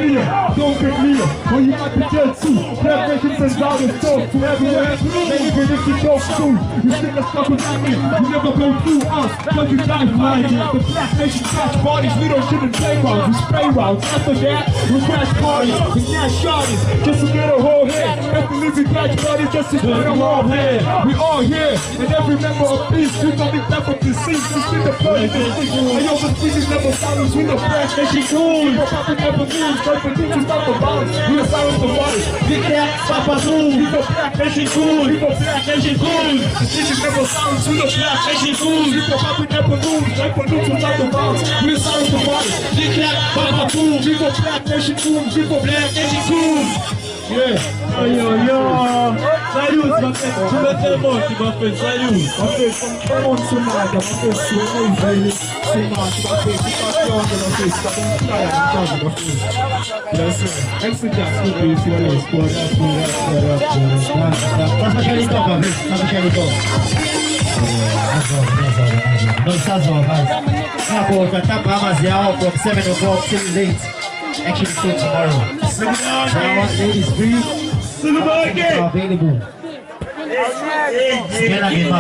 fear, don't get near, or you might be dead too. Black nations and dollars talk to everywhere. Even if you don't do, you still a stuck with me. You never go through us, cause you die flying. The Black Nation crash parties, we don't shit in playgrounds, we spray rounds. After that, we crash parties, we crash shotties, just to get a whole head. If we leave, we catch parties, just to get a whole head. We all here, and every member of peace, we don't be left with the seats. We spin the blood, and yo, the speakers never silence, we the Black Nation cool. We popping never news, but the things is not the violence. We the silence the waters, big cat, Papa Zoo. We the Black Nation cool, we the Black Nation cool. The things is never silence, we the Black Nation cool. We the popping never news, like the things is not the violence. We the silence the waters, big cat, Papa Zoo. We the Black Nation cool, we the Black Nation cool. Yeah. Yo. Salut, ma fête. Tout le monde qui m'a fait salut. Ma fête, tout le monde se marque. Ma fête, c'est une veille. C'est marque. Ma fête, c'est pas sûr que ma fête, c'est pas une taille. Ma fête. Bien sûr. Ex-Jazz, tu peux y faire les sports. Passa aquele tom, ma fête. Passa aquele tom. Não está só, mas. Na boca, tá pra amaziar. From 7 o'clock till late. Actually, till tomorrow. Now, ladies, free. Available. Scan again, ma.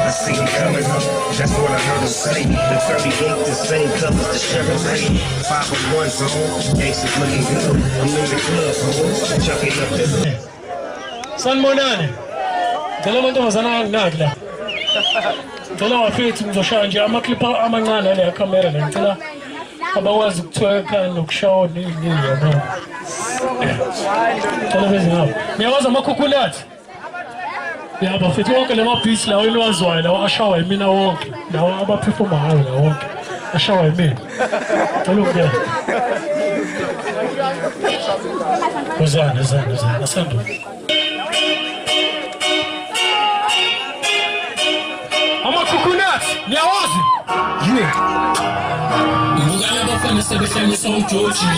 I see him coming up, that's what I heard him say. The 38, the same colors, the Chevrolet. 501 zone, gangsters looking good. I'm in the club, home, chucking up this. San Monane, tell them to sana nagla. Tell them afethi ngizoshanje amaklipa amancane le camera le ngicela abakwazi ukutweka nokushawa nini yabo. Tell them bezingapho. Ngiyawazi amakhukhulathi. Yeah, but if you walk in my beach, now you know as well. Now I shower me now walk. Now I'm a people my now walk. I shower me. Look there. Ozan. Asando. I'm a coconut. Nyawazi. Yeah. You got never find the family so Georgie.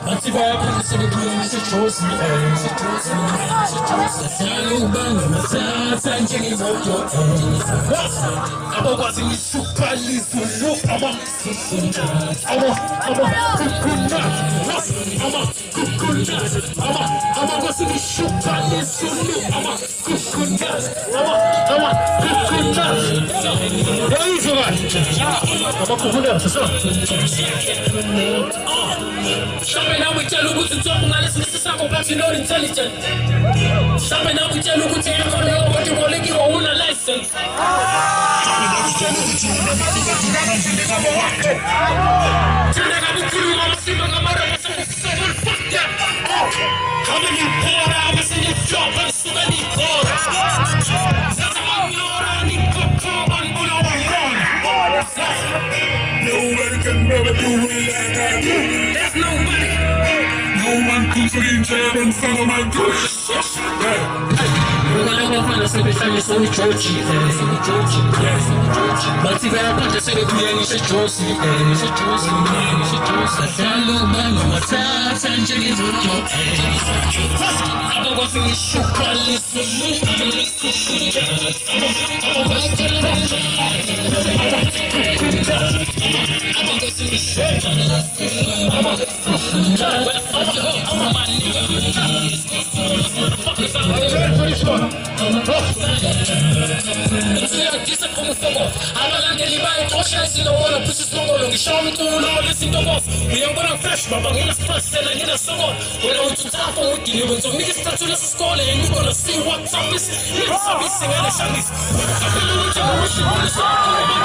Anti vai acontecer o que você trouxe, você trouxe. Saiu bang, mas tá ninguém voltou. Agora me chupa liso, ama você me chupa liso, é isso, vai. Ama comunhão, você sabe? Shopping now we tell you what to talk about. Listen to some but you know intelligent. Shopping now we tell you what to talk about. But you want to give a license. How many poor hours in your job and so many poor? Nobody can never do it like I do. There's nobody. No one comes to get jail in front of my gosh. We're gonna go find a sleepy family, so we churchy. But if I want to say that we ain't shit Josie, I look back on my tats and Jenny's with your I don't want to see you Dice como fuego, hablan de liba y tosha si no wanna push this logo, long show me to know listen to boss. We ain't gonna fresh, but I'm gonna press and I'm gonna song. When I want to talk on with you, when some niggas start to listen school and you gonna see what's up is. Niggas are missing and it's this. I feel like you're rushing on the side.